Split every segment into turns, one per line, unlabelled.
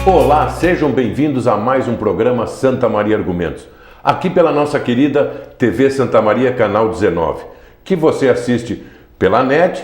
Olá, sejam bem-vindos a mais um programa Santa Maria Argumentos, aqui pela nossa querida TV Santa Maria, canal 19, que você assiste pela net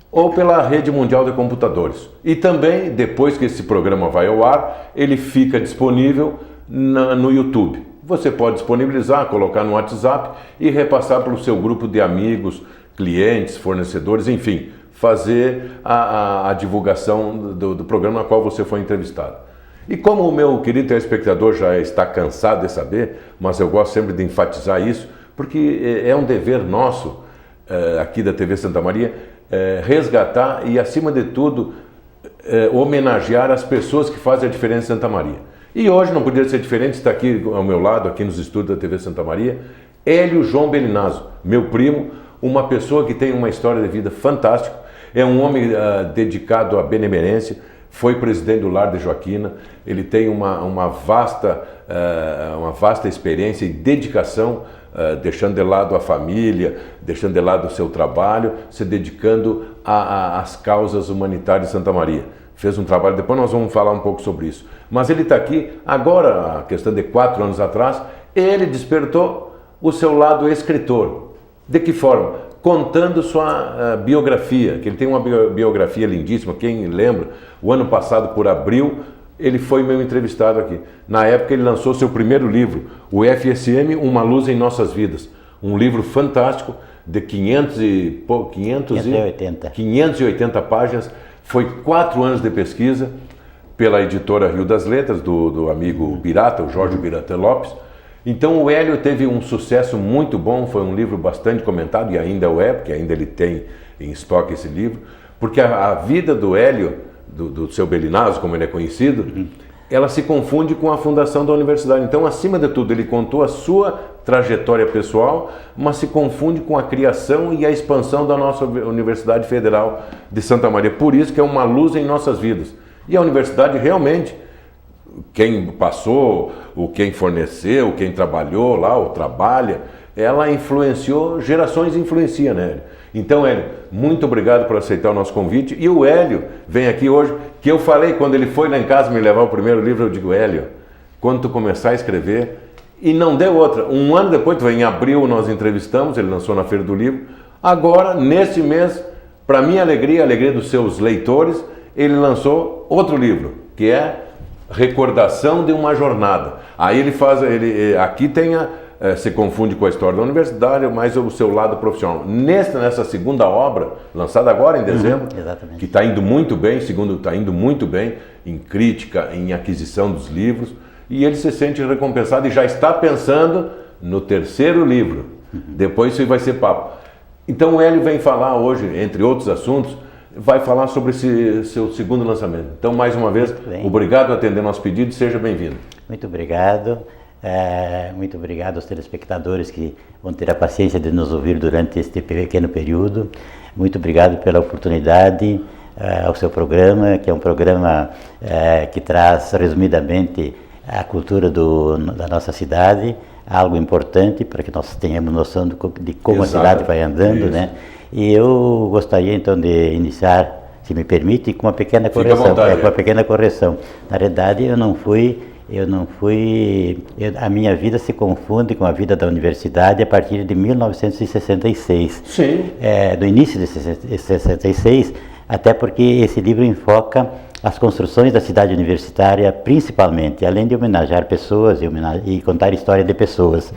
ou pela rede mundial de computadores. E também, depois que esse programa vai ao ar, ele fica disponível no YouTube. Você pode disponibilizar, colocar no WhatsApp e repassar para o seu grupo de amigos, clientes, fornecedores, enfim, fazer a divulgação do programa na qual você foi entrevistado. E como o meu querido telespectador já está cansado de saber, mas eu gosto sempre de enfatizar isso, porque é um dever nosso, aqui da TV Santa Maria, resgatar e, acima de tudo, homenagear as pessoas que fazem a diferença em Santa Maria. E hoje não poderia ser diferente, está aqui ao meu lado, aqui nos estúdios da TV Santa Maria, Hélio João Belinazzo, meu primo, uma pessoa que tem uma história de vida fantástica, é um homem dedicado à benemerência, foi presidente do Lar de Joaquina, ele tem uma vasta experiência e dedicação, deixando de lado a família, deixando de lado o seu trabalho, se dedicando às causas humanitárias de Santa Maria. Fez um trabalho, depois nós vamos falar um pouco sobre isso. Mas ele está aqui, agora, a questão de 4 anos atrás, ele despertou o seu lado escritor. De que forma? Contando sua biografia, que ele tem uma biografia lindíssima. Quem lembra, o ano passado, por abril, ele foi meu entrevistado aqui. Na época ele lançou seu primeiro livro, o FSM, Uma Luz em Nossas Vidas. Um livro fantástico, de 580 páginas. Foi 4 anos de pesquisa pela editora Rio das Letras, do amigo Birata, o Jorge Birata Lopes. Então o Hélio teve um sucesso muito bom, foi um livro bastante comentado, e ainda o é, porque ainda ele tem em estoque esse livro, porque a vida do Hélio, do seu Belinazzo, como ele é conhecido, ela se confunde com a fundação da universidade. Então, acima de tudo, ele contou a sua trajetória pessoal, mas se confunde com a criação e a expansão da nossa Universidade Federal de Santa Maria. Por isso que é uma luz em nossas vidas. E a universidade realmente, quem passou, ou quem forneceu, quem trabalhou lá, ou trabalha, ela influenciou, gerações influencia, né, Hélio? Então, Hélio, muito obrigado por aceitar o nosso convite. E o Hélio vem aqui hoje, que eu falei, quando ele foi lá em casa me levar o primeiro livro, eu digo, Hélio, quando tu começar a escrever, e não deu outra. Um ano depois, em abril, nós entrevistamos, ele lançou na Feira do Livro. Agora, neste mês, para minha alegria, a alegria dos seus leitores, ele lançou outro livro, que é Recordação de uma Jornada. Aí ele aqui se confunde com a história da universidade, mas o seu lado profissional. Nessa segunda obra, lançada agora em dezembro, que está indo muito bem, segundo está indo muito bem em crítica, em aquisição dos livros, e ele se sente recompensado e já está pensando no terceiro livro. Depois isso vai ser papo. Então o Hélio vem falar hoje, entre outros assuntos, vai falar sobre esse seu segundo lançamento. Então, mais uma vez, obrigado por atender nosso pedido e seja bem-vindo.
Muito obrigado. Muito obrigado aos telespectadores que vão ter a paciência de nos ouvir durante este pequeno período. Muito obrigado pela oportunidade ao seu programa, que é um programa que traz, resumidamente, a cultura da nossa cidade, algo importante para que nós tenhamos noção de como a cidade vai andando, né? E eu gostaria então de iniciar, se me permite, com uma pequena correção. Com uma pequena correção. Na realidade, a minha vida se confunde com a vida da universidade a partir de 1966.
Sim.
Do início de 66, até porque esse livro enfoca as construções da cidade universitária, principalmente, além de homenagear pessoas e contar a história de pessoas.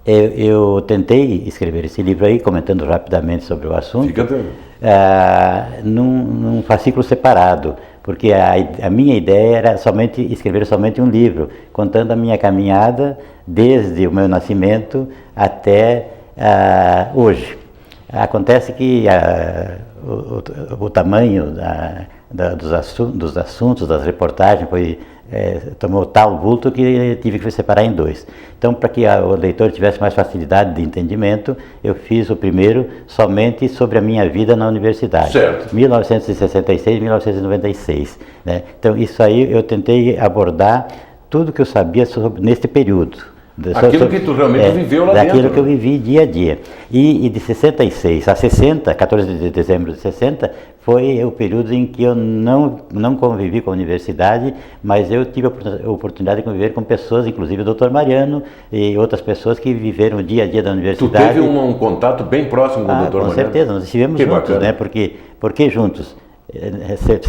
Eu tentei escrever esse livro aí, comentando rapidamente sobre o assunto, num fascículo separado, porque a minha ideia era escrever somente um livro, contando a minha caminhada desde o meu nascimento até hoje. Acontece que o tamanho dos assuntos, das reportagens, tomou tal vulto que tive que separar em 2. Então, para que o leitor tivesse mais facilidade de entendimento, eu fiz o primeiro somente sobre a minha vida na universidade,
certo.
1966 1996. Né? Então, isso aí eu tentei abordar tudo que eu sabia neste período.
Aquilo que tu realmente viveu lá
daquilo
dentro.
Que eu vivi dia a dia. E de 66 a 60, 14 de dezembro de 60, foi o período em que eu não convivi com a universidade, mas eu tive a oportunidade de conviver com pessoas, inclusive o Dr. Mariano e outras pessoas que viveram o dia a dia da universidade.
Tu teve um contato bem próximo com o Dr. Mariano?
Com certeza, nós estivemos
que
juntos,
bacana.
né? Porque juntos?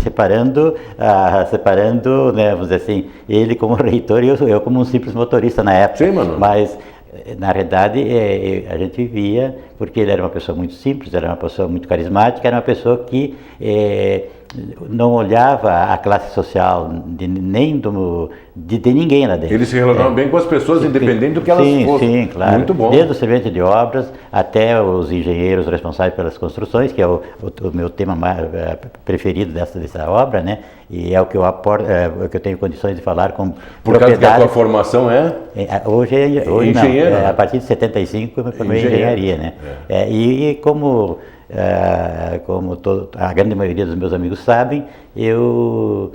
Separando, né, vamos dizer assim, ele como reitor e eu como um simples motorista na época.
Sim, mano.
Mas, na realidade, a gente via, porque ele era uma pessoa muito simples, era uma pessoa muito carismática, era uma pessoa que não olhava a classe social de ninguém lá dentro.
Ele se relacionava bem com as pessoas, independente do que elas fossem.
Sim, claro.
Muito bom.
Desde o servente de obras até os engenheiros responsáveis pelas construções, que é o meu tema preferido dessa obra, né? E é o que eu aporto, o que eu tenho condições de falar com
Por causa que a tua formação
hoje
engenheiro,
não,
né?
a partir de 75 eu me formei em engenharia, né? E como a grande maioria dos meus amigos sabem, eu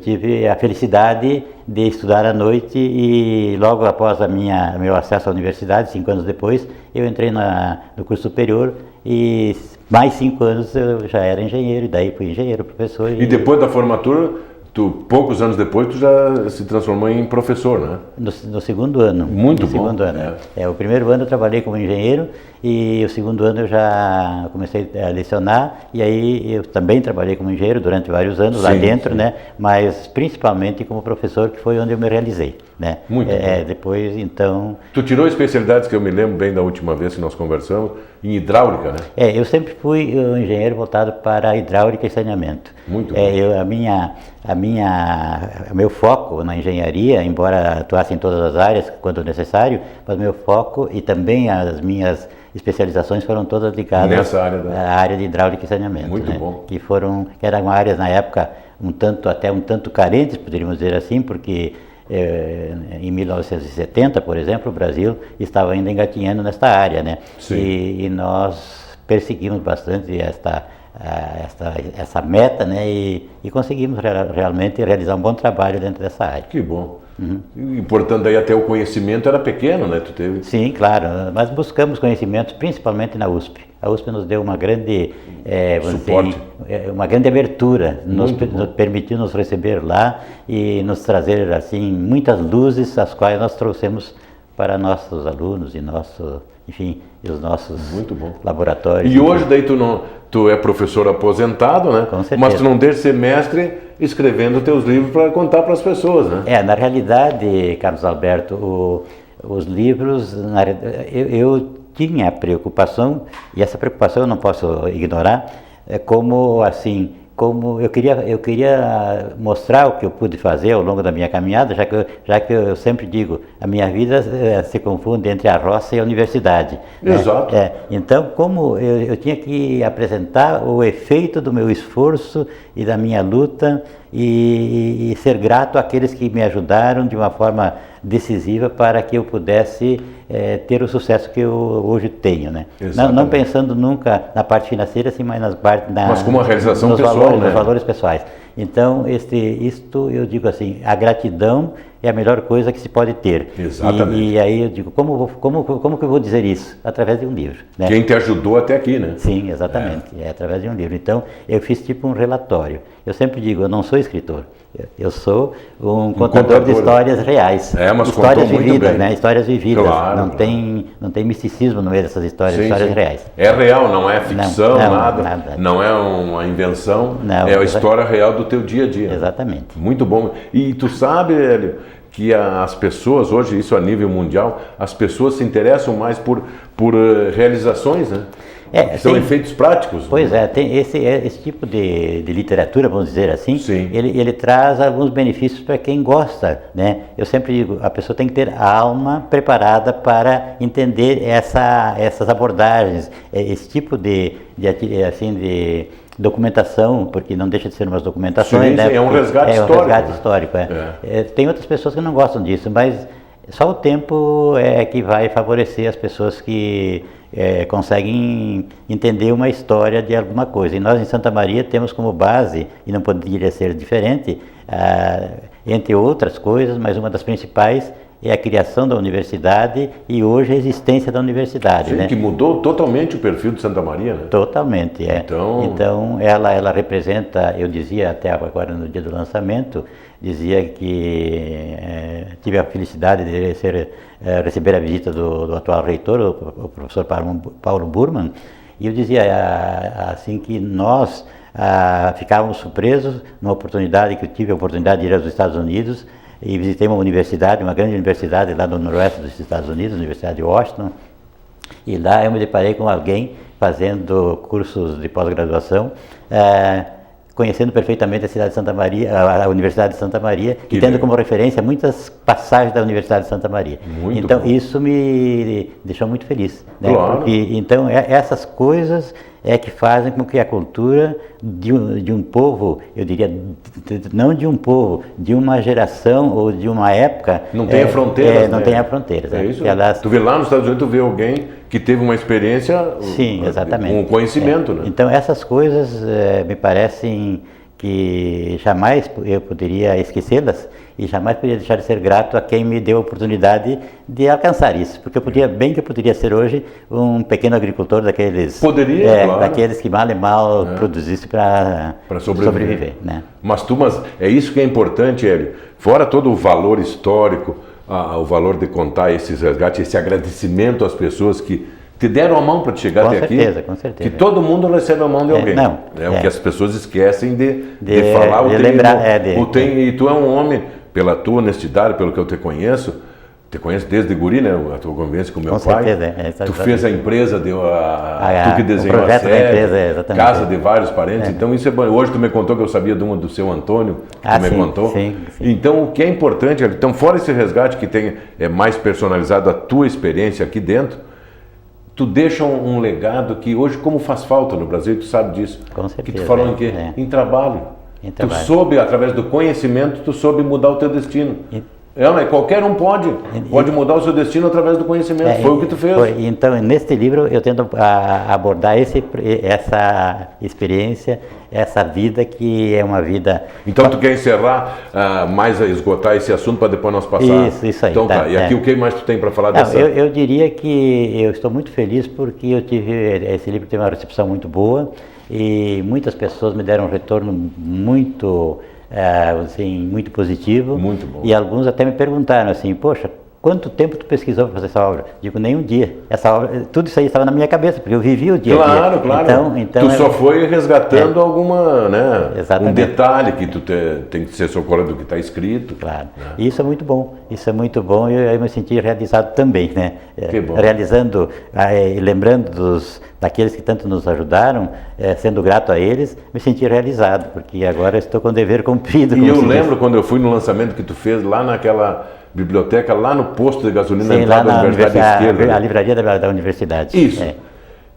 tive a felicidade de estudar à noite e logo após meu acesso à universidade, 5 anos depois, eu entrei no curso superior e mais 5 anos eu já era engenheiro, e daí fui engenheiro, professor.
E depois da formatura, poucos anos depois, tu já se transformou em professor, né?
No segundo ano.
Muito bom.
Segundo ano. O primeiro ano eu trabalhei como engenheiro e o segundo ano eu já comecei a lecionar e aí eu também trabalhei como engenheiro durante vários anos lá dentro, né? Mas principalmente como professor, que foi onde eu me realizei, né?
Muito bom.
Depois, então...
Tu tirou especialidades que eu me lembro bem da última vez que nós conversamos, em hidráulica, né?
Eu sempre fui um engenheiro voltado para hidráulica e saneamento.
Muito bom.
O meu foco na engenharia, embora atuasse em todas as áreas quando necessário, mas meu foco e também as minhas especializações foram todas ligadas à área de hidráulica e saneamento.
Muito
né?
bom.
Que eram áreas na época um tanto carentes, poderíamos dizer assim, porque em 1970, por exemplo, o Brasil estava ainda engatinhando nesta área, né?
Sim.
E nós perseguimos bastante essa meta, né? E conseguimos realmente realizar um bom trabalho dentro dessa área.
Que bom. E, portanto, aí até o conhecimento era pequeno, né? Tu teve...
Sim, claro, mas buscamos conhecimentos principalmente na USP. A USP nos deu uma grande
suporte,
uma grande abertura, nos
bom.
Permitiu nos receber lá e nos trazer assim muitas luzes, as quais nós trouxemos para nossos alunos e os nossos laboratórios.
E hoje daí tu é professor aposentado, né?
Com certeza.
Mas tu não deixa de ser mestre escrevendo teus livros para contar para as pessoas, né?
Na realidade, Carlos Alberto, os livros, eu tinha a preocupação, e essa preocupação eu não posso ignorar, como eu queria mostrar o que eu pude fazer ao longo da minha caminhada, já que eu sempre digo, a minha vida se confunde entre a roça e a universidade.
Exato.
Né? Então, como eu tinha que apresentar o efeito do meu esforço e da minha luta e ser grato àqueles que me ajudaram de uma forma decisiva para que eu pudesse ter o sucesso que eu hoje tenho, né? Não pensando nunca na parte financeira, assim, mas
mas como uma realização pessoal,
valores,
né?
Nos valores pessoais. Então, isto eu digo assim, a gratidão é a melhor coisa que se pode ter.
Exatamente.
E aí eu digo, como que eu vou dizer isso? Através de um livro. Né?
Quem te ajudou até aqui, né?
Sim, exatamente. É através de um livro. Então, eu fiz tipo um relatório. Eu sempre digo, eu não sou escritor. Eu sou um contador de histórias reais.
Mas
histórias vividas, né? Histórias vividas.
Claro,
não tem misticismo no meio dessas histórias, histórias reais.
É real, não é ficção,
nada.
Não é uma invenção,
Não,
é a história real do teu dia a dia.
Exatamente.
Muito bom. E tu sabe, Hélio, que as pessoas hoje, isso a nível mundial, as pessoas se interessam mais por realizações, né? São efeitos práticos.
Pois tem esse tipo de literatura, vamos dizer assim,
Sim.
Ele traz alguns benefícios para quem gosta, né? Eu sempre digo, a pessoa tem que ter a alma preparada para entender essas abordagens, esse tipo de documentação, porque não deixa de ser umas documentações, né?
É um resgate histórico.
É um resgate histórico, Tem outras pessoas que não gostam disso, mas só o tempo é que vai favorecer as pessoas que conseguem entender uma história de alguma coisa. E nós em Santa Maria temos como base, e não poderia ser diferente, entre outras coisas, mas uma das principais é a criação da universidade e hoje a existência da universidade.
Sim,
né?
que mudou totalmente o perfil de Santa Maria, né?
Totalmente, é.
Então
Ela representa, eu dizia até agora no dia do lançamento, dizia que tive a felicidade de receber a visita do atual reitor, o professor Paulo Burman, e eu dizia assim que nós ficávamos surpresos numa oportunidade que eu tive a oportunidade de ir aos Estados Unidos e visitei uma universidade, uma grande universidade lá no noroeste dos Estados Unidos, a Universidade de Washington, e lá eu me deparei com alguém fazendo cursos de pós-graduação, conhecendo perfeitamente a cidade de Santa Maria, a Universidade de Santa Maria, e tendo como referência muitas passagens da Universidade de Santa Maria.
Muito
então
bom.
Isso me deixou muito feliz, né?
Claro.
Porque então essas coisas que fazem com que a cultura de um povo, eu diria, não de um povo, de uma geração ou de uma época,
não tenha fronteiras,
não
né?
tenha fronteiras.
É isso.
Elas...
Tu vê lá nos Estados Unidos, tu vê alguém que teve uma experiência,
sim, exatamente,
um conhecimento, né?
Então essas coisas me parecem que jamais eu poderia esquecê-las e jamais poderia deixar de ser grato a quem me deu a oportunidade de alcançar isso, porque eu poderia ser hoje um pequeno agricultor daqueles,
claro,
daqueles que mal e mal produzisse para sobreviver, né?
Mas é isso que é importante, Hélio, fora todo o valor histórico, o valor de contar esses resgates, esse agradecimento às pessoas que te deram a mão para te chegar até aqui.
Com certeza.
Que todo mundo recebe a mão de alguém. O que as pessoas esquecem de falar. E tu é um homem, pela tua honestidade, pelo que eu te conheço desde guri, né? A tua convivência com meu pai.
Certeza,
tu fez a empresa, tu que desenhou
a
série, casa de vários parentes. Então isso é bom. Hoje tu me contou que eu sabia do seu Antônio, tu me contou.
Sim.
Então o que é importante, então fora esse resgate que é mais personalizado a tua experiência aqui dentro, tu deixa um legado que hoje, como faz falta no Brasil, tu sabe disso.
Com certeza.
Que tu falou em quê? Em trabalho. Tu soube, através do conhecimento, tu soube mudar o teu destino. Mas qualquer um pode mudar o seu destino através do conhecimento. Foi o que tu fez.
Então, neste livro, eu tento abordar essa experiência, essa vida que é uma vida...
Então, tu quer encerrar, esgotar esse assunto para depois nós passar?
Isso aí.
Então tá. E aqui o que mais tu tem para falar dessa?
Eu diria que eu estou muito feliz porque esse livro teve uma recepção muito boa e muitas pessoas me deram um retorno muito positivo.
Muito bom.
E alguns até me perguntaram assim, poxa, quanto tempo tu pesquisou para fazer essa obra? Digo, nem um dia. Essa obra, tudo isso aí estava na minha cabeça, porque eu vivi o dia a dia.
Claro. Então tu só foi resgatando alguma, né? Um detalhe que tu tem que ser socorrido do que está escrito.
Claro. Né? E isso é muito bom. E eu me senti realizado também, né?
Que bom.
Realizando, lembrando daqueles que tanto nos ajudaram, sendo grato a eles, me senti realizado, porque agora estou com o dever cumprido.
E eu lembro quando eu fui no lançamento que tu fez lá naquela biblioteca, lá no posto de gasolina, na entrada da Universidade da Esquerda.
A livraria da universidade.
Isso.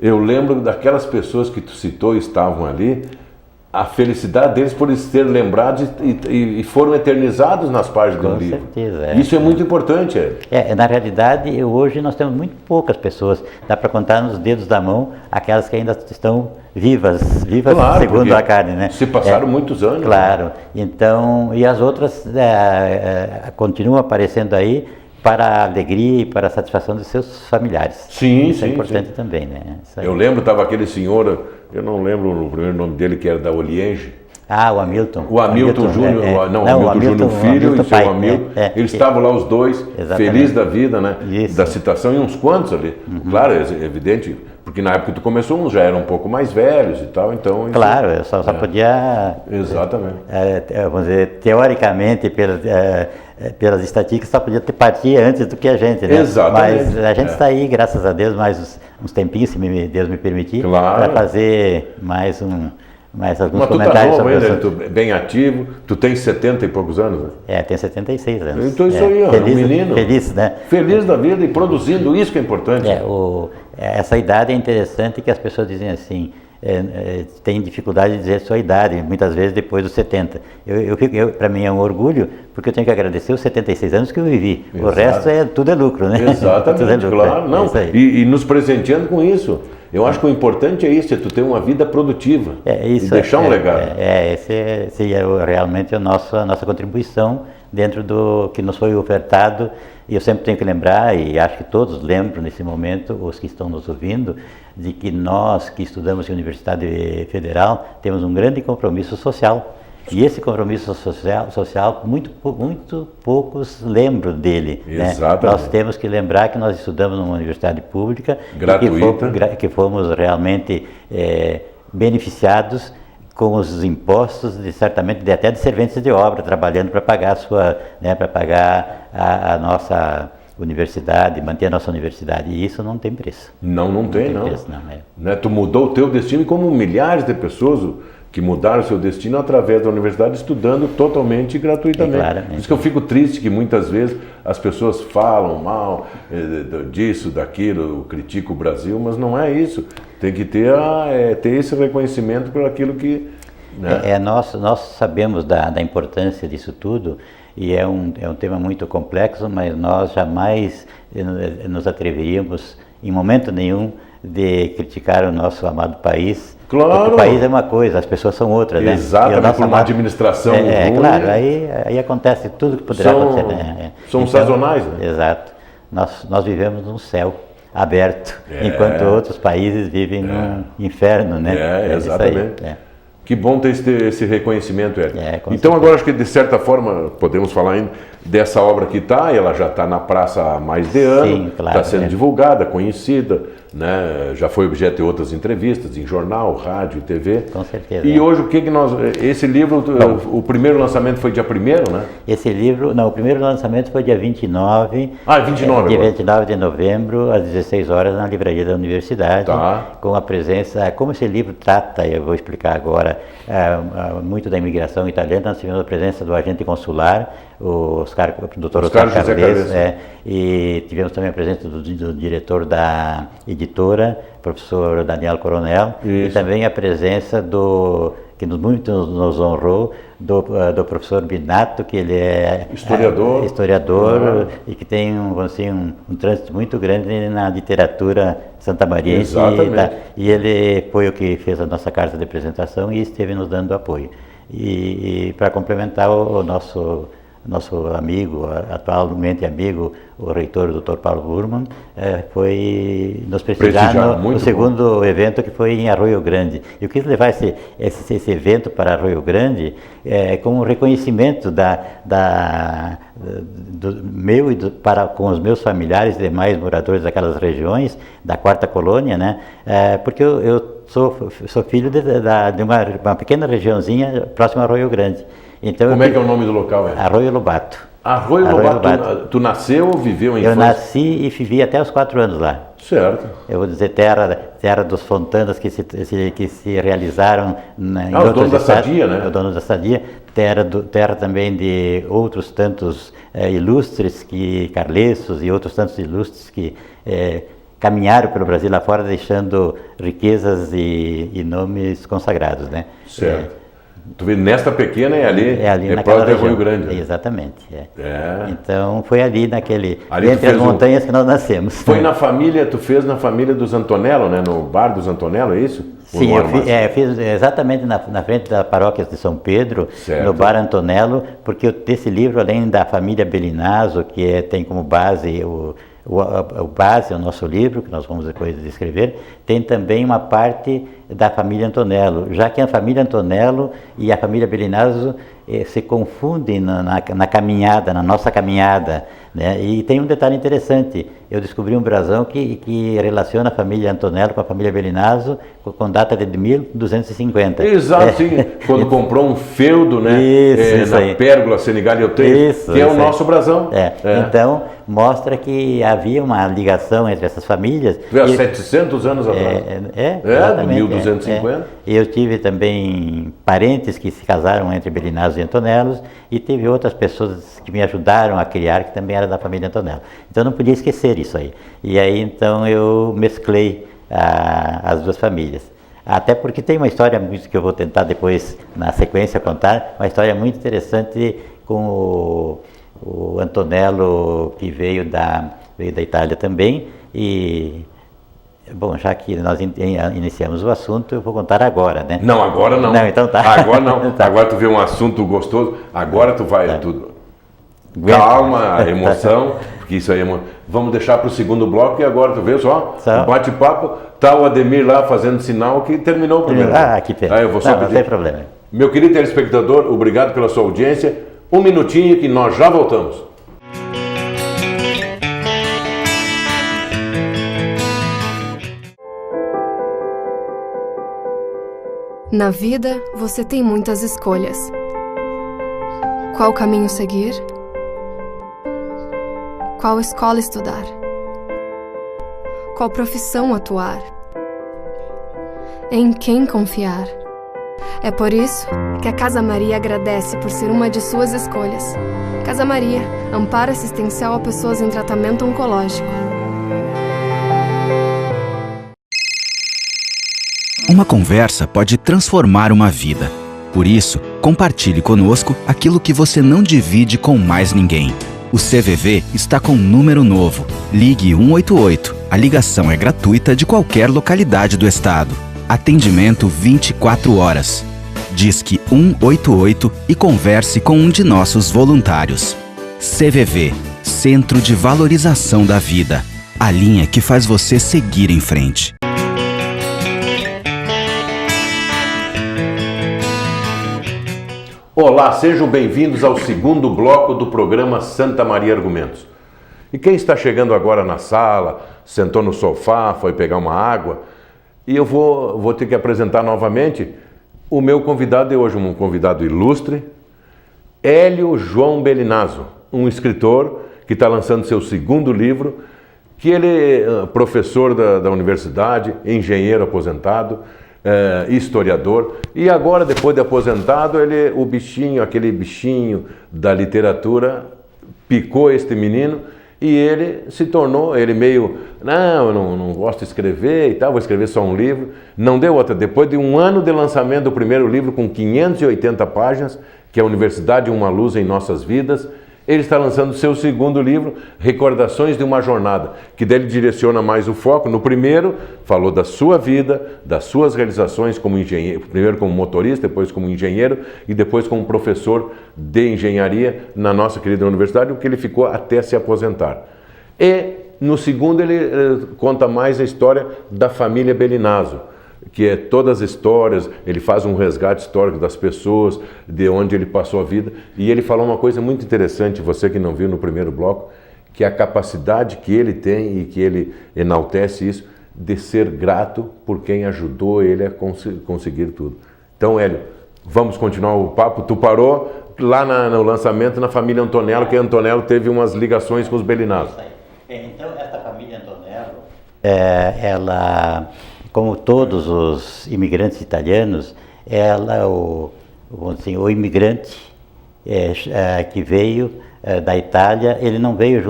Eu lembro daquelas pessoas que tu citou estavam ali, a felicidade deles por eles serem lembrados e foram eternizados nas páginas do livro.
Com certeza.
Isso é muito importante.
Na realidade, hoje nós temos muito poucas pessoas, dá para contar nos dedos da mão aquelas que ainda estão vivas
claro,
segundo a carne, né?
Se passaram muitos anos.
Claro. Então, e as outras continuam aparecendo aí para a alegria e para a satisfação dos seus familiares. Isso é importante também, né?
Eu lembro, estava aquele senhor, eu não lembro o primeiro nome dele, que era da Olienge.
O Hamilton.
O Hamilton Júnior, o Hamilton Júnior Filho e o seu Hamilton. Eles estavam lá os dois, felizes da vida, né?
Isso.
Da citação, e uns quantos ali. Claro, é evidente, porque na época que tu começou, uns já eram um pouco mais velhos e tal, então...
Claro, eu só podia...
Exatamente.
Vamos dizer, teoricamente, pelas estatísticas, só podia ter partir antes do que a gente, né?
Exatamente.
Mas a gente está aí, graças a Deus, mais uns tempinhos, se Deus me permitir, para fazer mais alguns comentários sobre isso.
Tu bem ativo, tu tens 70 e poucos anos, né?
Tenho 76 anos.
Então isso aí,
feliz,
um menino.
Feliz, né?
Feliz da vida e produzindo, isso que é importante.
Essa idade é interessante que as pessoas dizem assim, tem dificuldade de dizer sua idade, muitas vezes depois dos 70. Para mim é um orgulho, porque eu tenho que agradecer os 76 anos que eu vivi. Exato. O resto tudo é lucro, né?
Exatamente,
tudo é lucro,
claro. Não, e nos presenteando com isso. Eu acho que o importante é isso, é tu ter uma vida produtiva e deixar um legado.
Esse é realmente a nossa contribuição dentro do que nos foi ofertado. E eu sempre tenho que lembrar, e acho que todos lembram nesse momento, os que estão nos ouvindo, de que nós que estudamos em Universidade Federal temos um grande compromisso social. E esse compromisso social muito poucos lembram dele.
Exatamente.
Né? Nós temos que lembrar que nós estudamos numa universidade pública,
gratuita,
que fomos realmente beneficiados com os impostos, certamente até de serventes de obra, trabalhando para pagar para pagar a nossa universidade, manter a nossa universidade. E isso não tem preço.
Não tem
preço, não.
Né? Tu mudou o teu destino, como milhares de pessoas que mudaram o seu destino através da universidade, estudando totalmente e gratuitamente. Por isso que eu fico triste que muitas vezes as pessoas falam mal disso, daquilo, criticam o Brasil, mas não é isso. Tem que ter esse reconhecimento por aquilo que... Né?
Nós sabemos da importância disso tudo, e é um tema muito complexo, mas nós jamais nos atreveríamos, em momento nenhum, de criticar o nosso amado país.
Claro.
Porque o país é uma coisa, as pessoas são outras, né?
Exatamente, por uma administração ruim.
Claro, aí acontece tudo que poderá acontecer.
São sazonais, né?
Exato. Nós vivemos num céu aberto, enquanto outros países vivem num inferno, né?
Exatamente. Que bom ter esse reconhecimento, Érico. Então
certeza.
Agora acho que de certa forma podemos falar ainda dessa obra que ela já está na praça há mais de ano, está sendo divulgada, conhecida, né? Já foi objeto de outras entrevistas em jornal, rádio e TV.
Com certeza.
E hoje o que nós... Esse livro, o primeiro lançamento foi dia 1º, né?
Esse livro, não, o primeiro lançamento foi dia 29.
Ah, 29
dia 29 de novembro, às 16 horas, na livraria da universidade. Com a presença... Como esse livro trata, eu vou explicar agora, muito da imigração italiana, nós tivemos a presença do agente consular, o Dr. Oscar Carles, e tivemos também a presença do diretor da editora, professor Daniel Coronel, e também a presença que muito nos honrou, do professor Binato, que ele é historiador e que tem um trânsito muito grande na literatura santamariense. E ele foi o que fez a nossa carta de apresentação e esteve nos dando apoio. E para complementar, o nosso amigo, atualmente amigo, o reitor, o Dr. Paulo Burman, foi nos prestigiar no segundo evento, que foi em Arroio Grande. Eu quis levar esse evento para Arroio Grande como um reconhecimento com os meus familiares e demais moradores daquelas regiões, da Quarta Colônia, né? Porque eu sou filho de uma pequena regiãozinha próxima a Arroio Grande. Então,
como é que é o nome do local?
Arroio Lobato.
Arroio Lobato. Tu nasceu ou viveu em infância?
Eu nasci e vivi até os 4 anos lá.
Certo.
Eu vou dizer terra dos fontanas que se realizaram em
os donos da Sadia, né?
O dono da Sadia. Terra também de outros tantos ilustres, Carleços e outros tantos ilustres que caminharam pelo Brasil lá fora, deixando riquezas e nomes consagrados, né?
Certo. Tu vê, nesta pequena ali
naquela
próximo de Rio Grande.
Exatamente. Então foi ali entre as montanhas que nós nascemos.
Foi tu fez na família dos Antonello, né? No bar dos Antonello, é isso?
Sim, eu fiz exatamente na frente da paróquia de São Pedro, no bar Antonello, porque desse livro, além da família Bellinazzo, que tem como base o nosso livro, que nós vamos depois descrever, tem também uma parte da família Antonello, já que a família Antonello e a família Bellinazzo se confundem na caminhada, na nossa caminhada, né? E tem um detalhe interessante, eu descobri um brasão que relaciona a família Antonello com a família Bellinazzo com data de 1250.
Exato, sim, quando comprou um feudo, né?
Isso
na
aí.
Pérgola Senegal e que é o nosso brasão.
Então, mostra que havia uma ligação entre essas famílias.
Há 700 anos atrás.
Exatamente.
1250.
E eu tive também parentes que se casaram entre Bellinazzo e Antonello, e teve outras pessoas que me ajudaram a criar, que também era da família Antonello. Então eu não podia esquecer isso aí. E aí então eu mesclei as duas famílias. Até porque tem uma história que eu vou tentar depois, na sequência, contar, uma história muito interessante com o Antonello, que veio da Itália também, e Bom, já que nós iniciamos o assunto, eu vou contar agora, né?
Não, agora não.
Não, então tá.
Agora não.
Tá.
Agora tu vê um assunto gostoso, agora tu vai...
Tá.
Calma, emoção, porque isso aí é... Vamos deixar para o segundo bloco e agora tu vê só, o bate-papo, tá o Ademir lá fazendo sinal que terminou o primeiro.
Que pena.
Eu vou só pedir.
Não tem problema.
Meu querido telespectador, obrigado pela sua audiência. Um minutinho que nós já voltamos.
Na vida, você tem muitas escolhas. Qual caminho seguir? Qual escola estudar? Qual profissão atuar? Em quem confiar? É por isso que a Casa Maria agradece por ser uma de suas escolhas. Casa Maria, amparo assistencial a pessoas em tratamento oncológico.
Uma conversa pode transformar uma vida. Por isso, compartilhe conosco aquilo que você não divide com mais ninguém. O CVV está com um número novo. Ligue 188. A ligação é gratuita de qualquer localidade do estado. Atendimento 24 horas. Disque 188 e converse com um de nossos voluntários. CVV, Centro de Valorização da Vida. A linha que faz você seguir em frente.
Olá, sejam bem-vindos ao segundo bloco do programa Santa Maria Argumentos. E quem está chegando agora na sala, sentou no sofá, foi pegar uma água, e eu vou ter que apresentar novamente o meu convidado de hoje, um convidado ilustre, Hélio João Belinazzo, um escritor que está lançando seu segundo livro, que ele é professor da universidade, engenheiro aposentado, historiador, e agora, depois de aposentado, aquele bichinho da literatura picou este menino e ele se tornou, eu não gosto de escrever e tal, vou escrever só um livro. Não deu outra. Depois de um ano de lançamento do primeiro livro com 580 páginas, que é a Universidade Uma Luz em Nossas Vidas, ele está lançando seu segundo livro, Recordações de uma Jornada, que dele direciona mais o foco. No primeiro, falou da sua vida, das suas realizações como engenheiro, primeiro como motorista, depois como engenheiro e depois como professor de engenharia na nossa querida universidade, o que ele ficou até se aposentar. E no segundo ele conta mais a história da família Belinazzo, que é todas as histórias, ele faz um resgate histórico das pessoas, de onde ele passou a vida. E ele falou uma coisa muito interessante, você que não viu no primeiro bloco, que é a capacidade que ele tem e que ele enaltece isso, de ser grato por quem ajudou ele a conseguir tudo. Então, Hélio, vamos continuar o papo. Tu parou lá no lançamento na família Antonello, que a Antonello teve umas ligações com os Belinazzo.
Então, essa família Antonello, ela... Como todos os imigrantes italianos, o imigrante que veio da Itália, ele não veio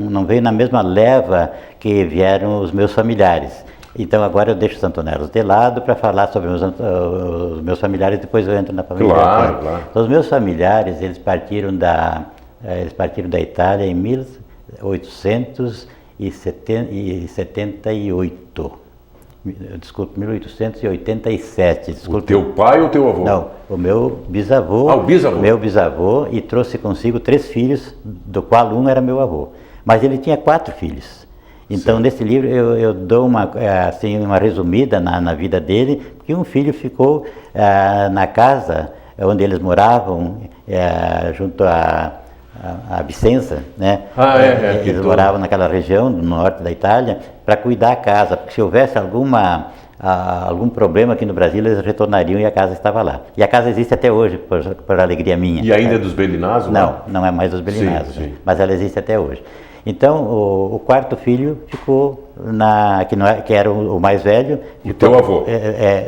não veio na mesma leva que vieram os meus familiares. Então agora eu deixo os Antonellos de lado para falar sobre os meus familiares, depois eu entro na família.
Claro.
Então, os meus familiares, eles partiram da Itália em 1878. Desculpe, 1887. Desculpe.
O teu pai ou o teu avô?
Não, o meu bisavô.
O bisavô.
Meu bisavô, e trouxe consigo 3 filhos, do qual um era meu avô. Mas ele tinha 4 filhos. Então, nesse livro, eu dou uma resumida na vida dele, porque um filho ficou na casa onde eles moravam, junto a Vicenza, né? Eles moravam naquela região do norte da Itália para cuidar da casa, porque se houvesse algum problema aqui no Brasil, eles retornariam e a casa estava lá. E a casa existe até hoje, por alegria minha.
E ainda é dos Belinazzo?
Não é mais dos Belinazzo,
sim.
Mas ela existe até hoje. Então, o 4º filho ficou, que era o mais velho.
O teu avô?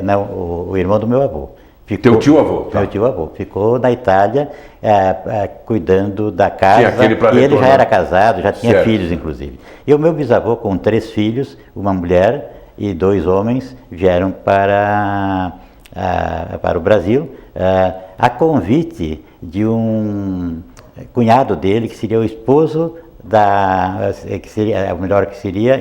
Não, o irmão do meu avô.
Teu tio-avô? Tá.
Meu tio-avô. Ficou na Itália cuidando da casa.
E
ele já era casado, já tinha filhos, inclusive. E o meu bisavô, com 3 filhos, uma mulher e 2 homens, vieram para o Brasil a convite de um cunhado dele, que seria o esposo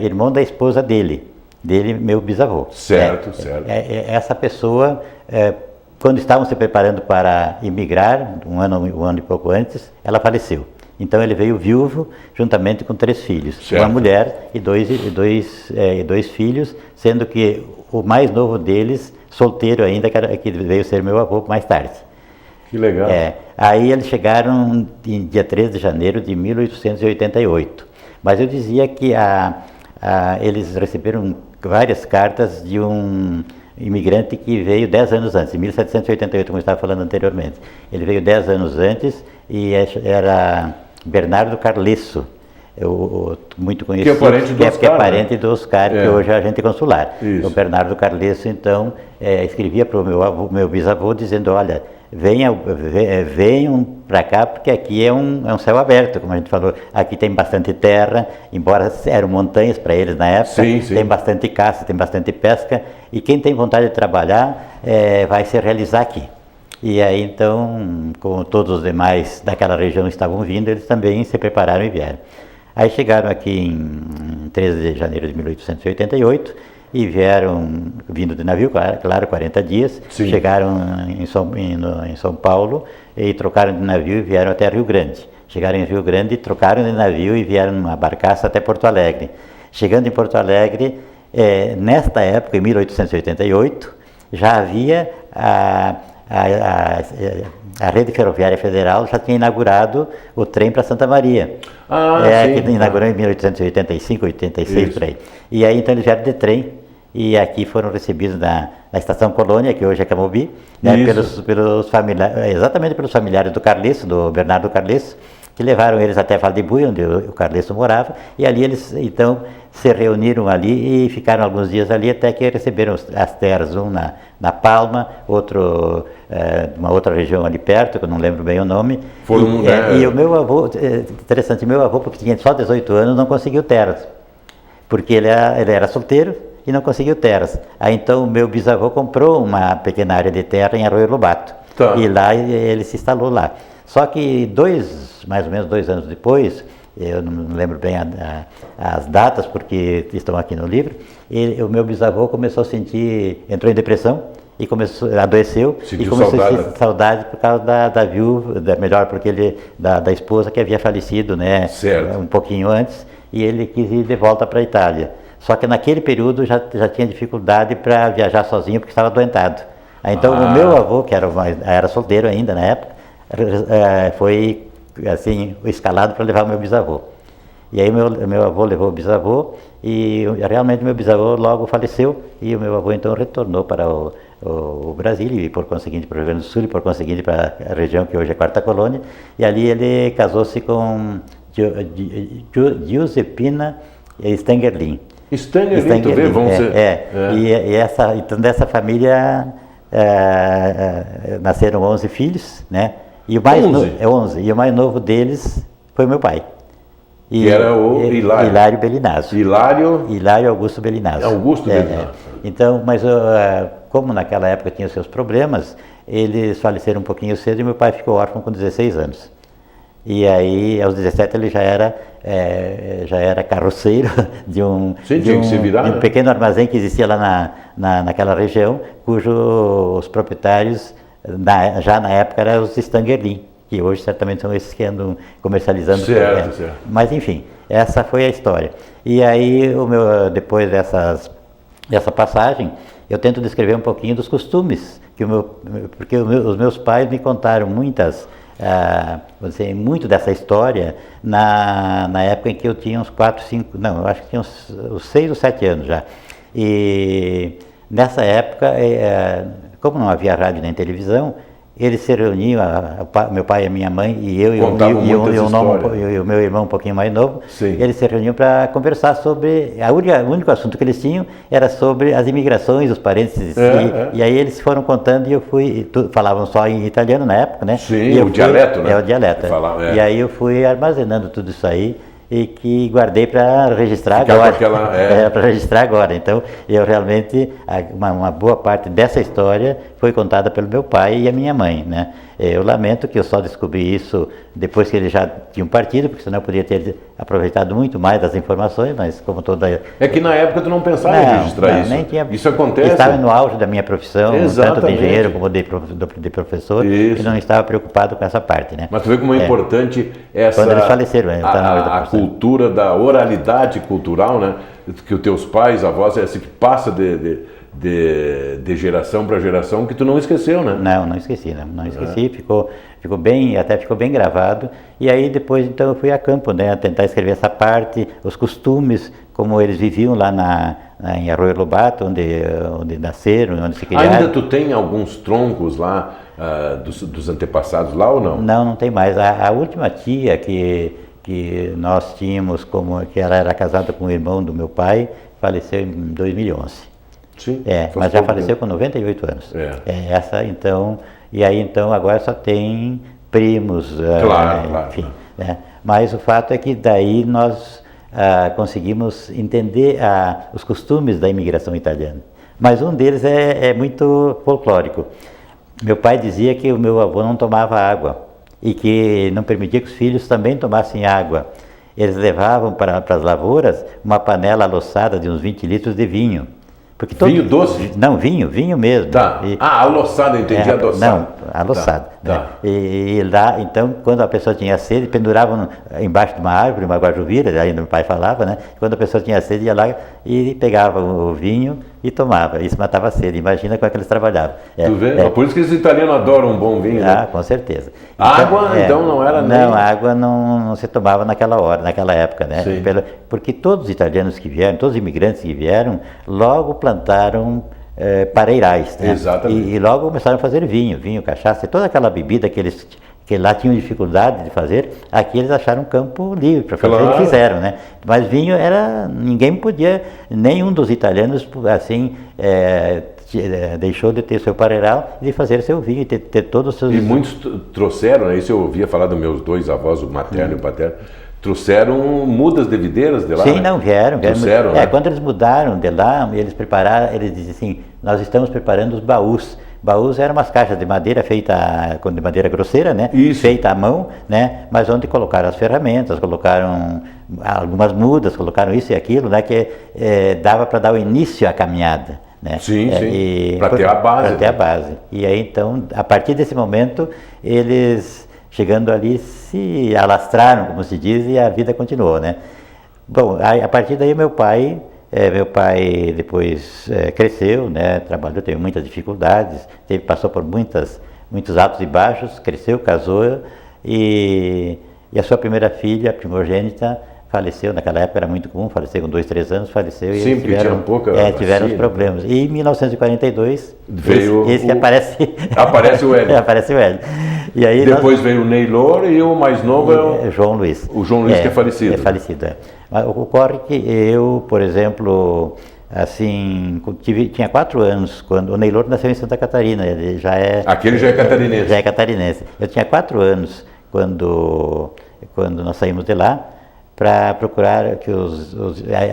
irmão da esposa dele. dele, meu bisavô.
Certo, certo.
Essa pessoa, quando estavam se preparando para emigrar, um ano e pouco antes, ela faleceu. Então ele veio viúvo, juntamente com 3 filhos,
certo.
Uma mulher e dois filhos, sendo que o mais novo deles, solteiro ainda, que veio ser meu avô mais tarde.
Que legal.
Aí eles chegaram em dia 13 de janeiro de 1888. Mas eu dizia que eles receberam várias cartas de um imigrante que veio 10 anos antes, em 1788, como eu estava falando anteriormente. Ele veio 10 anos antes e era Bernardo Carlesso, muito conhecido, que é parente do Oscar, que hoje é agente consular.
Isso.
O Bernardo Carlesso, então, escrevia para o meu bisavô dizendo, olha, venham para cá, porque aqui é um céu aberto, como a gente falou. Aqui tem bastante terra, embora eram montanhas para eles na época,
sim, sim.
Tem bastante caça, tem bastante pesca, e quem tem vontade de trabalhar vai se realizar aqui. E aí, então, como todos os demais daquela região estavam vindo, eles também se prepararam e vieram. Aí chegaram aqui em 13 de janeiro de 1888, e vieram, vindo de navio, claro, 40 dias, sim. Chegaram em São Paulo e trocaram de navio e vieram até Rio Grande. Chegaram em Rio Grande, trocaram de navio e vieram numa barcaça até Porto Alegre. Chegando em Porto Alegre, nesta época, em 1888, já havia a Rede Ferroviária Federal já tinha inaugurado o trem para Santa Maria. Sim, que inaugurou em 1885, 86, isso. Por aí. E aí então eles vieram de trem e aqui foram recebidos na Estação Colônia, que hoje é Camobi, né, pelos familiares, exatamente pelos familiares do Carlesso, do Bernardo Carlesso, que levaram eles até Vale de Buia, onde o Carlesso morava, e ali eles então se reuniram ali e ficaram alguns dias ali até que receberam as terras, um na Palma, outro numa outra região ali perto, que eu não lembro bem o nome. E o meu avô, interessante, meu avô, porque tinha só 18 anos, não conseguiu terras, porque ele era solteiro e não conseguiu terras. Aí então o meu bisavô comprou uma pequena área de terra em Arroio Lobato, e lá ele se instalou lá. Só que mais ou menos 2 anos depois, eu não lembro bem as datas, porque estão aqui no livro, o meu bisavô começou a entrou em depressão e adoeceu, e começou a sentir saudade por causa da viúva, melhor, porque da esposa que havia falecido, né, um pouquinho antes, e ele quis ir de volta para a Itália. Só que naquele período já tinha dificuldade para viajar sozinho, porque estava adoentado. Então o meu avô, que era solteiro ainda na época, foi assim escalado para levar o meu bisavô. E aí meu avô levou o bisavô e realmente meu bisavô logo faleceu e o meu avô então retornou para o Brasil e por conseguinte para o Rio Grande do Sul e por conseguinte para a região que hoje é Quarta Colônia, e ali ele casou-se com Giuseppina Stangerlin.
Stangerlin, tu vê? Vamos ser...
E então dessa família nasceram 11 filhos, né? E o mais 11. E o mais novo deles foi meu pai.
Que era o Hilário.
Hilário Belinazzo. Hilário Augusto Belinazzo.
Augusto Belinazzo.
Então, mas como naquela época tinha seus problemas, eles faleceram um pouquinho cedo e meu pai ficou órfão com 16 anos. E aí, aos 17, ele já era carroceiro de um pequeno armazém que existia lá naquela região, cujos proprietários, já na época, eram os Stangerlin, que hoje certamente são esses que andam comercializando.
Certo.
Mas, enfim, essa foi a história. E aí, depois dessa passagem, eu tento descrever um pouquinho dos costumes, porque os meus pais me contaram muito dessa história na época em que eu tinha uns 4, 5, não, eu acho que tinha uns 6 ou 7 anos já. E nessa época, como não havia rádio nem televisão, eles se reuniam, meu pai e a minha mãe, e eu e o meu irmão um pouquinho mais novo. Sim. Eles se reuniam para conversar sobre, o único assunto que eles tinham era sobre as imigrações, os parentes, e aí eles foram contando e falavam só em italiano na época, né?
Sim, o dialeto, né?
O dialeto. E aí eu fui armazenando tudo isso aí, e que guardei para registrar agora. Para registrar agora. Então, eu realmente, uma boa parte dessa história foi contada pelo meu pai e a minha mãe, né? Eu lamento que eu só descobri isso depois que eles já tinham partido, porque senão eu poderia ter aproveitado muito mais das informações, mas como toda...
É que na época tu não pensava em registrar isso.
Nem tinha...
Isso acontece...
Estava no auge da minha profissão,
Exatamente.
tanto de engenheiro como de professor,
Isso.
e não estava preocupado com essa parte, né?
Mas tu vê como é importante essa...
Quando eles faleceram, né?
A cultura da oralidade cultural, né? Que os teus pais, avós, essa que passa de geração para geração, que tu não esqueceu, né?
Não esqueci, não esqueci, ficou bem, até ficou bem gravado. E aí depois então eu fui a campo, né, a tentar escrever essa parte, os costumes, como eles viviam lá em Arroio Lobato, onde nasceram, onde se criaram.
Ainda tu tem alguns troncos lá dos antepassados lá ou não?
Não tem mais. A última tia que nós tínhamos, que ela era casada com o irmão do meu pai, faleceu em 2011.
Sim,
mas já faleceu com 98 anos. Essa então, e aí então agora só tem primos,
claro.
Né? Mas o fato é que daí nós conseguimos entender os costumes da imigração italiana. Mas um deles é muito folclórico. Meu pai dizia que o meu avô não tomava água e que não permitia que os filhos também tomassem água. Eles levavam para as lavouras uma panela aloçada de uns 20 litros de vinho.
Vinho doce?
Não, vinho mesmo.
Tá. Aloçado, eu entendi, adoçado.
Não, aloçado. Tá. Né? E lá, então, quando a pessoa tinha sede, penduravam embaixo de uma árvore, uma guajuvira, aí meu pai falava, né? Quando a pessoa tinha sede, ia lá e pegava o vinho e tomava. Isso matava a sede. Imagina como é que eles trabalhavam.
Tu vê? Por isso que os italianos adoram um bom vinho, né?
Com certeza.
Água, então, não era nem...
Não, a água não se tomava naquela época, né? Porque todos os italianos que vieram, todos os imigrantes que vieram, logo plantaram pareirais, né?
Exatamente.
E logo começaram a fazer vinho, cachaça, e toda aquela bebida que lá tinham dificuldade de fazer, aqui eles acharam um campo livre para fazer, e fizeram, né? Mas vinho ninguém podia, nenhum dos italianos, assim, deixou de ter seu pareiral e de fazer seu vinho, ter todos os seus...
E muitos trouxeram, isso eu ouvia falar dos meus dois avós, o materno e o paterno, trouxeram mudas de videiras de lá.
Sim, não, vieram.
Trouxeram, né?
Quando eles mudaram de lá, eles diziam assim, nós estamos preparando os baús. Baús eram umas caixas de madeira de madeira grosseira, né?
Isso.
Feita à mão, né? Mas onde colocaram as ferramentas, colocaram algumas mudas, colocaram isso e aquilo, né? Que dava para dar o início à caminhada. Né?
Sim. Para ter a base.
Para ter a base. E aí, então, a partir desse momento, eles, chegando ali, se alastraram, como se diz, e a vida continuou, né? Bom, a partir daí, meu pai depois cresceu, né? Trabalhou, teve muitas dificuldades, passou por muitos altos e baixos, cresceu, casou, e a sua primeira filha, a primogênita, faleceu. Naquela época era muito comum, faleceu com 2, 3 anos, faleceu.
Sim,
e tiveram os problemas. E em 1942,
veio
esse que aparece
o Hélio.
Aparece o Hélio. E aí
depois veio o Neylor e o mais novo é o
João Luiz.
O João Luiz que é falecido.
É falecido, Mas ocorre que eu, por exemplo, assim, tinha 4 anos, quando o Neylor nasceu em Santa Catarina, ele já é...
Aquele já é catarinense.
Já é catarinense. Eu tinha 4 anos quando nós saímos de lá, para procurar que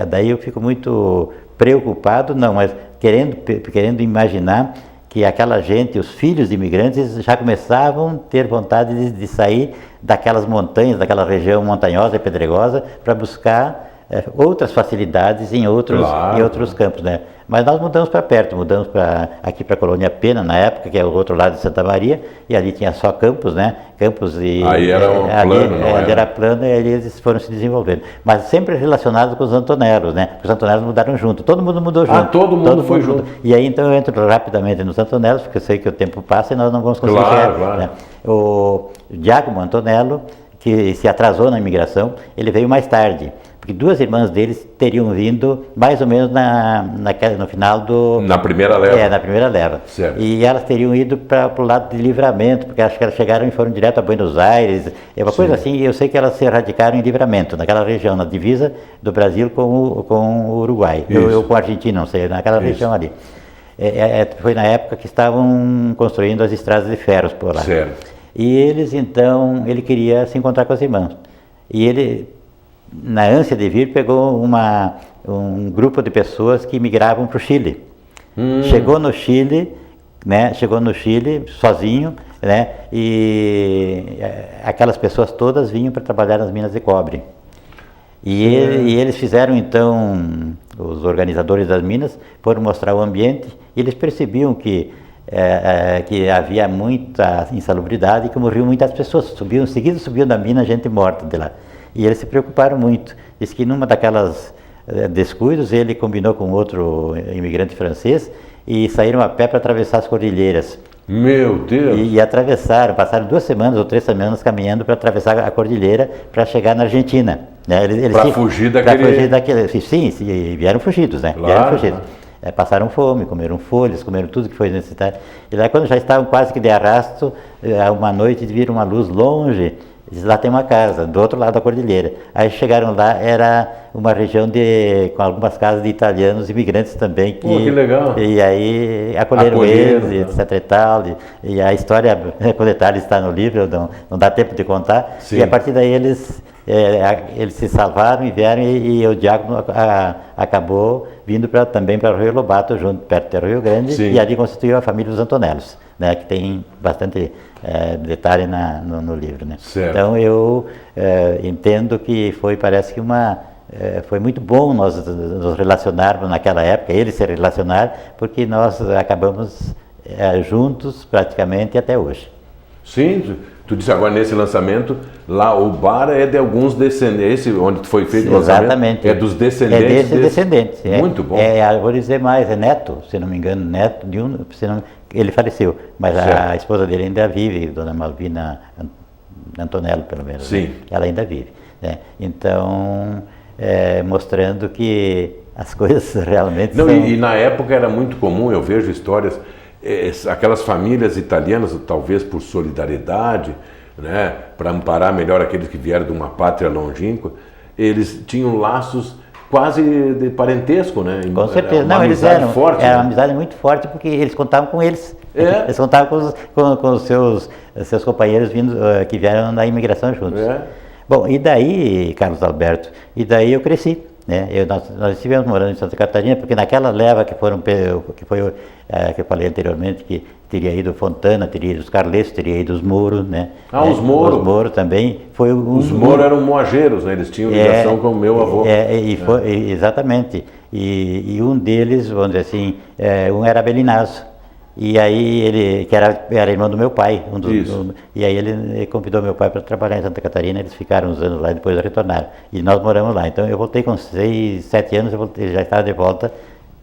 daí eu fico muito preocupado, mas querendo imaginar que aquela gente, os filhos de imigrantes, já começavam a ter vontade de sair daquelas montanhas, daquela região montanhosa e pedregosa, para buscar outras facilidades em outros campos, né? Mas nós mudamos para perto, mudamos aqui para a Colônia Pena, na época, que é o outro lado de Santa Maria, e ali tinha só campos, né? Campos e...
Aí era plano, não era?
Era plano, e ali eles foram se desenvolvendo. Mas sempre relacionados com os Antonelos, né? Os Antonelos mudaram junto, todo mundo mudou junto.
Todo mundo foi junto.
E aí então eu entro rapidamente nos Antonelos, porque eu sei que o tempo passa e nós não vamos conseguir...
Claro.
Né? O Giacomo Antonello, que se atrasou na imigração, ele veio mais tarde, porque 2 irmãs deles teriam vindo mais ou menos no final
na primeira leva.
Na primeira leva.
Certo.
E elas teriam ido para o lado de Livramento, porque acho que elas chegaram e foram direto a Buenos Aires, uma coisa assim. Eu sei que elas se radicaram em Livramento, naquela região, na divisa do Brasil com o Uruguai. Eu com a Argentina, não sei, naquela região ali. Foi na época que estavam construindo as estradas de ferros por lá.
Certo.
E ele queria se encontrar com as irmãs. E ele, na ânsia de vir, pegou um grupo de pessoas que migravam para o Chile. Chegou no Chile, né, chegou no Chile sozinho, né, e aquelas pessoas todas vinham para trabalhar nas minas de cobre. E eles fizeram então, os organizadores das minas foram mostrar o ambiente e eles percebiam que havia muita insalubridade e que morriam muitas pessoas, seguido subiam da mina gente morta de lá. E eles se preocuparam muito. Diz que numa daquelas descuidos ele combinou com outro imigrante francês e saíram a pé para atravessar as cordilheiras.
Meu Deus!
E atravessaram, passaram 2 semanas ou 3 semanas caminhando para atravessar a cordilheira para chegar na Argentina. Né?
Para fugir daquele...
Pra fugir daquele... Sim, vieram fugidos, né?
Claro,
vieram fugidos. Passaram fome, comeram folhas, comeram tudo que foi necessário. E lá quando já estavam quase que de arrasto, uma noite viram uma luz longe, diz, lá tem uma casa, do outro lado da cordilheira. Aí chegaram lá, era uma região com algumas casas de italianos, imigrantes também.
Que legal!
E aí acolheram eles, etc e tal. E a história, com detalhes, está no livro, não dá tempo de contar.
Sim.
E a partir daí eles se salvaram e vieram e o diácono acabou vindo também para o Rio Lobato, perto do Rio Grande. Sim. E ali constituiu a família dos Antonelos, né, que tem bastante detalhe no livro. Né? Então eu entendo que parece que foi muito bom nós nos relacionarmos naquela época, eles se relacionaram, porque nós acabamos juntos praticamente até hoje.
Sim, tu disse agora nesse lançamento, lá o bar é de alguns descendentes, onde foi feito o lançamento. Exatamente. É dos descendentes.
É desses descendentes.
Muito bom.
Vou dizer mais, é neto, se não me engano, neto de um, ele faleceu, mas a esposa dele ainda vive, Dona Malvina Antonello, pelo menos.
Sim.
Né? Ela ainda vive. Né? Então, mostrando que as coisas realmente são...
E na época era muito comum, eu vejo histórias, aquelas famílias italianas, talvez por solidariedade, né, para amparar melhor aqueles que vieram de uma pátria longínqua, eles tinham laços quase de parentesco, né?
Com certeza.
Não, eles eram forte.
Era uma amizade muito forte porque eles contavam com eles. Eles contavam com os seus companheiros que vieram na imigração juntos. Bom, e daí, Carlos Alberto, eu cresci. Né? Nós estivemos morando em Santa Catarina, porque naquela leva que eu falei anteriormente, que teria ido Fontana, teria ido os Carletos, teria ido os Moro, né?
Os Moro.
Os Moro também.
Os Moro eram moageiros, né? Eles tinham ligação com o meu avô.
Exatamente. E um deles, vamos dizer assim, um era Belinazzo. E aí ele, que era irmão do meu pai, e aí ele convidou meu pai para trabalhar em Santa Catarina, eles ficaram uns anos lá e depois retornaram. E nós moramos lá. Então eu voltei com 6, 7 anos, ele já estava de volta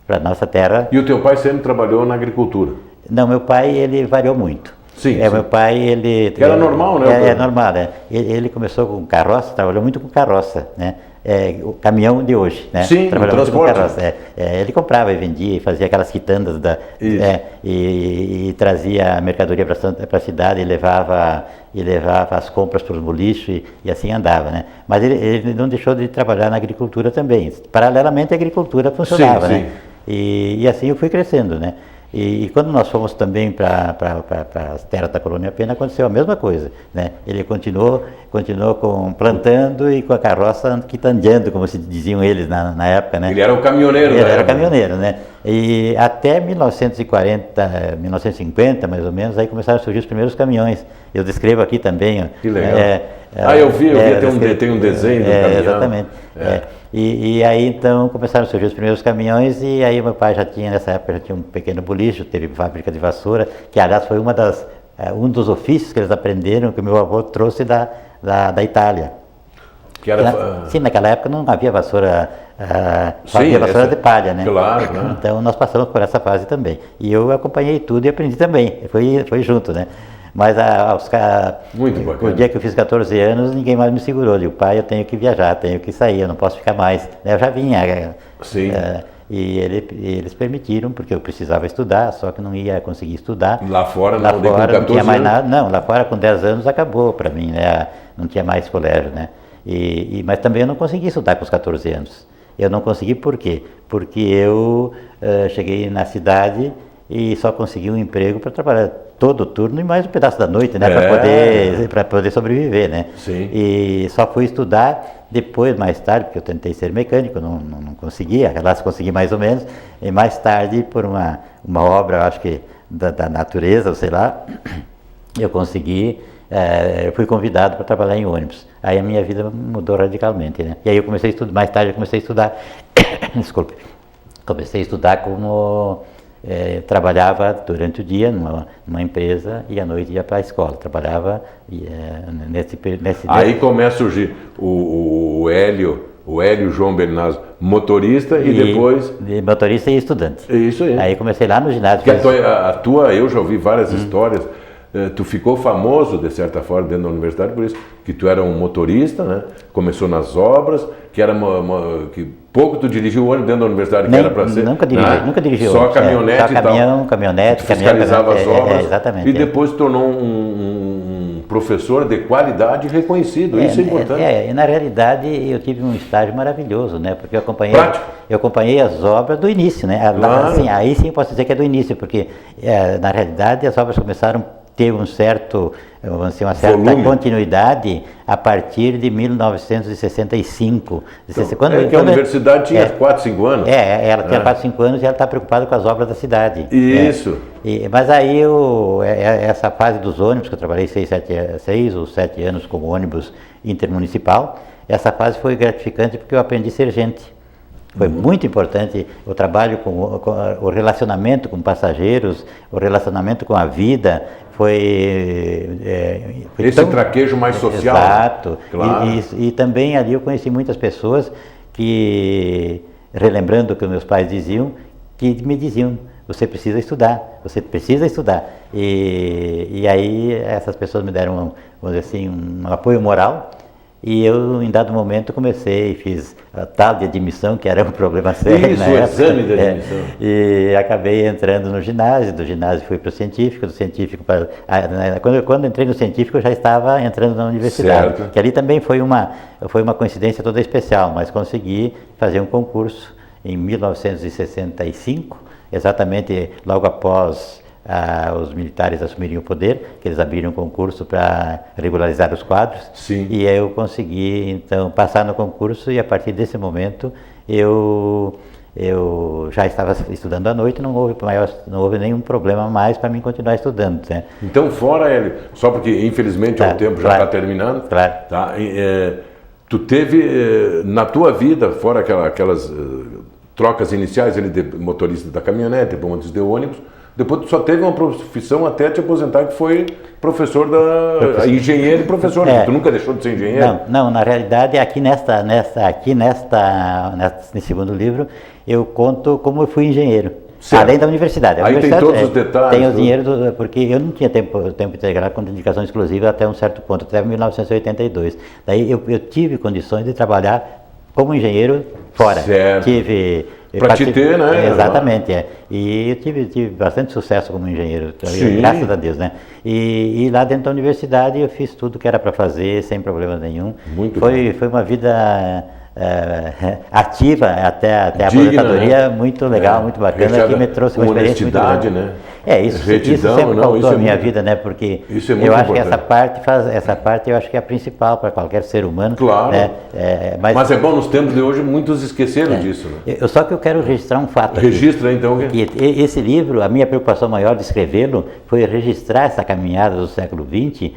para nossa terra.
E o teu pai sempre trabalhou na agricultura?
Não, meu pai ele variou muito.
Sim.
Meu pai ele...
Era normal, né?
É normal, né? Ele começou com carroça, trabalhou muito com carroça, né? O caminhão de hoje, né?
Sim, o transporte.
Ele comprava e vendia, e fazia aquelas quitandas e trazia a mercadoria para a cidade e levava as compras para os bolichos e assim andava, né? Mas ele não deixou de trabalhar na agricultura também. Paralelamente a agricultura funcionava,
sim,
né? E assim eu fui crescendo, né? E quando nós fomos também para as terras da Colônia Penha, aconteceu a mesma coisa, né? Ele continuou plantando e com a carroça quitandeando, como se diziam eles na época, né?
Ele era o caminhoneiro,
Ele era o caminhoneiro, né? E até 1940, 1950, mais ou menos, aí começaram a surgir os primeiros caminhões. Eu descrevo aqui também.
Que legal. Eu vi tem um desenho do caminhão.
Exatamente. E aí então começaram a surgir os primeiros caminhões e aí meu pai nessa época um pequeno bolicho, teve fábrica de vassoura, que aliás foi um dos ofícios que eles aprenderam, que o meu avô trouxe da Itália.
Que era...
Sim, naquela época não havia vassoura, havia vassoura de palha, né?
Claro.
Então nós passamos por essa fase também. E eu acompanhei tudo e aprendi também, foi junto, né? Mas
Muito bacana.
O dia que eu fiz 14 anos, ninguém mais me segurou. Eu digo, pai, eu tenho que viajar, tenho que sair, eu não posso ficar mais. Eu já vinha.
Sim.
E eles permitiram, porque eu precisava estudar, só que não ia conseguir estudar.
Lá fora
não tinha mais nada. Não, lá fora com 10 anos acabou para mim, né? Não tinha mais colégio, né? Mas também eu não consegui estudar com os 14 anos. Eu não consegui por quê? Porque eu cheguei na cidade e só consegui um emprego para trabalhar todo o turno e mais um pedaço da noite, né, para poder sobreviver, né?
Sim.
E só fui estudar depois, mais tarde, porque eu tentei ser mecânico, não conseguia, lá consegui mais ou menos, e mais tarde por uma obra, acho que da natureza, sei lá, eu consegui, eu fui convidado para trabalhar em ônibus. Aí a minha vida mudou radicalmente, né? E aí eu comecei a estudar, mais tarde eu comecei a estudar, desculpe, comecei a estudar como... trabalhava durante o dia numa empresa e à noite ia para a escola. Trabalhava nesse
Aí começa a surgir o Hélio João Bernardo, motorista e depois...
motorista e estudante.
Isso aí.
Aí comecei lá no ginásio.
Eu já ouvi várias histórias. Tu ficou famoso, de certa forma, dentro da universidade por isso, que tu era um motorista, né? Começou nas obras, que era que pouco tu dirigiu o ônibus dentro da universidade, que era para ser...
Nunca dirigi
só
ônibus.
Caminhonete
só caminhonete.
Tu fiscalizava as obras.
Exatamente.
E depois tornou um professor de qualidade reconhecido, isso é importante.
E na realidade eu tive um estágio maravilhoso, né? Porque eu acompanhei as obras do início, né?
Claro.
Assim, aí sim posso dizer que é do início, porque na realidade as obras começaram a ter uma certa
volume.
Continuidade a partir de 1965.
Que a universidade tinha 4, 5 anos.
Ela tinha 4, 5 anos e ela está preocupada com as obras da cidade.
Isso.
Mas aí essa fase dos ônibus, que eu trabalhei 6 ou 7 anos como ônibus intermunicipal, essa fase foi gratificante porque eu aprendi a ser gente. Foi muito importante o trabalho com o relacionamento com passageiros, o relacionamento com a vida, foi
esse traquejo mais social.
Exato.
Claro.
E também ali eu conheci muitas pessoas que, relembrando o que meus pais diziam, que me diziam: você precisa estudar, você precisa estudar. E aí essas pessoas me deram, vamos dizer assim, um apoio moral. E eu, em dado momento, fiz a tal de admissão, que era um problema sério.
Isso, o exame de admissão.
E acabei entrando no ginásio, do ginásio fui para o científico, do científico para... Quando entrei no científico, eu já estava entrando na universidade.
Certo.
Que ali também foi uma coincidência toda especial, mas consegui fazer um concurso em 1965, exatamente logo após... os militares assumirem o poder, que eles abriram um concurso para regularizar os quadros.
Sim.
E aí eu consegui, então, passar no concurso e a partir desse momento eu já estava estudando à noite, não houve nenhum problema mais para mim continuar estudando. Né?
Então, fora ele, só porque infelizmente o tempo já está terminando, tá? Tu teve na tua vida, fora aquelas trocas iniciais ali de motorista da caminhonete, depois de ônibus, depois tu só teve uma profissão até te aposentar, que foi professor engenheiro e professor. Tu nunca deixou de ser engenheiro?
Não, na realidade aqui nesse segundo livro eu conto como eu fui engenheiro. Certo. Além da universidade.
Aí tem todos os detalhes.
Tem o dinheiro, porque eu não tinha tempo integral com dedicação exclusiva até um certo ponto, até 1982. Daí eu tive condições de trabalhar como engenheiro fora.
Certo. Para te ter, né?
Exatamente, E eu tive bastante sucesso como engenheiro, graças a Deus, né? E lá dentro da universidade eu fiz tudo que era para fazer, sem problema nenhum. Foi uma vida ativa até a aposentadoria, né? Muito legal, muito bacana, que me trouxe uma experiência muito grande.
Né?
Isso sempre faltou na minha vida, né? Porque eu acho que essa parte eu acho que é a principal para qualquer ser humano.
Claro.
Né?
Mas é bom, nos tempos de hoje muitos esqueceram disso. Né?
Só que eu quero registrar um fato.
Registra então.
Que esse livro, a minha preocupação maior de escrevê-lo foi registrar essa caminhada do século XX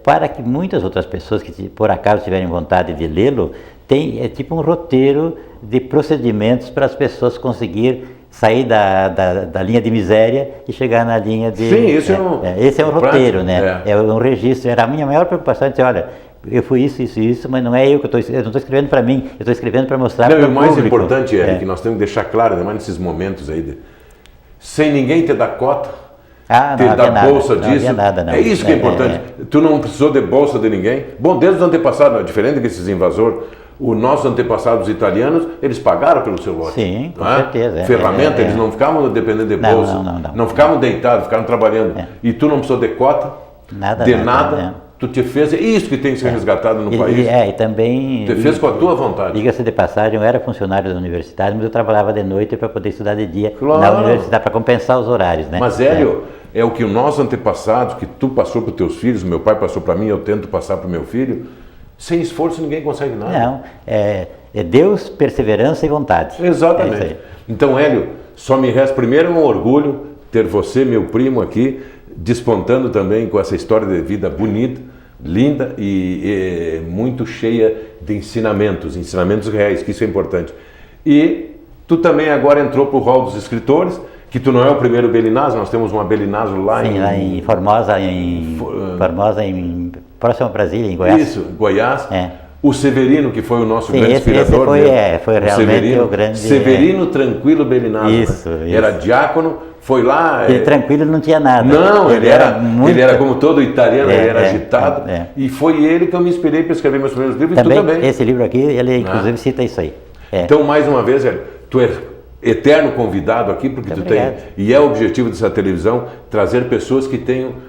para que muitas outras pessoas que por acaso tiverem vontade de lê-lo, tem tipo um roteiro de procedimentos para as pessoas conseguir sair da linha de miséria e chegar na linha de...
Sim,
esse é um roteiro, né? É um registro. Era a minha maior preocupação, dizer, olha, eu fui isso, mas não é eu que eu não estou escrevendo para mim, eu estou escrevendo para mostrar para o público. O mais
importante é que nós temos que deixar claro, ainda mais nesses momentos aí, sem ninguém te dar cota, te dar bolsa disso.
Não.
É isso que é importante. Tu não precisou de bolsa de ninguém. Bom, desde os antepassados, diferente desses invasores, os nossos antepassados italianos, eles pagaram pelo seu lote.
Sim, com certeza.
Ferramenta, eles não ficavam dependendo de bolsa. Não ficavam deitados, ficavam trabalhando. E tu não precisou de cota, nada. Tu te fez, é isso que tem que ser resgatado no país.
E também...
Tu fez com a tua vontade.
Diga-se de passagem, eu era funcionário da universidade, mas eu trabalhava de noite para poder estudar de dia na universidade, para compensar os horários, né?
Mas, Hélio, é o que os nossos antepassados, que tu passou para os teus filhos, meu pai passou para mim, eu tento passar para o meu filho, sem esforço ninguém consegue nada.
Não, é Deus, perseverança e vontade.
Exatamente. Então, Hélio, só me resta primeiro um orgulho ter você, meu primo, aqui, despontando também com essa história de vida bonita, linda e muito cheia de ensinamentos reais, que isso é importante. E tu também agora entrou para o rol dos escritores, que tu não é o primeiro Belinazzo, nós temos uma Belinazzo lá
lá em Formosa, próximo a Brasília, em Goiás.
Isso, Goiás.
É.
O Severino, que foi o nosso
Sim,
grande inspirador.
foi realmente o grande...
Severino Tranquilo Belinazzo.
Isso,
né?
isso.
Era diácono, foi lá...
E tranquilo não tinha nada.
Não, ele era como todo italiano, ele era agitado. E foi ele que eu me inspirei para escrever meus primeiros livros,
também,
e tu também.
Esse livro aqui, ele inclusive cita isso aí.
Então, mais uma vez, tu é eterno convidado aqui, porque tu tem... E é o objetivo dessa televisão, trazer pessoas que tenham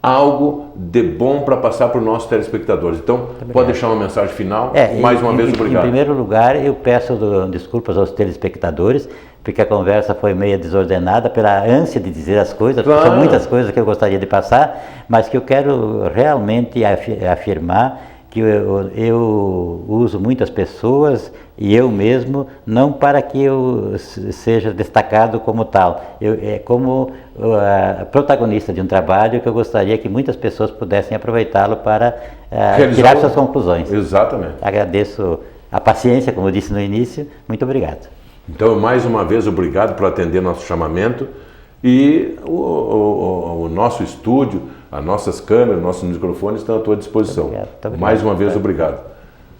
algo de bom para passar para os nossos telespectadores. Então, pode deixar uma mensagem final. Mais uma vez, obrigado.
Em primeiro lugar, eu peço desculpas aos telespectadores, porque a conversa foi meio desordenada pela ânsia de dizer as coisas, porque são muitas coisas que eu gostaria de passar, mas que eu quero realmente afirmar que eu uso muitas pessoas e eu mesmo, não para que eu seja destacado como tal, como protagonista de um trabalho que eu gostaria que muitas pessoas pudessem aproveitá-lo para tirar suas conclusões.
Exatamente.
Agradeço a paciência, como eu disse no início, muito obrigado.
Então, mais uma vez, obrigado por atender nosso chamamento e o nosso estúdio, as nossas câmeras, nossos microfones estão à tua disposição.
Muito obrigado.
Mais uma vez, obrigado.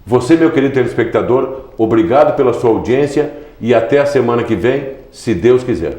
Você, meu querido telespectador, obrigado pela sua audiência e até a semana que vem, se Deus quiser.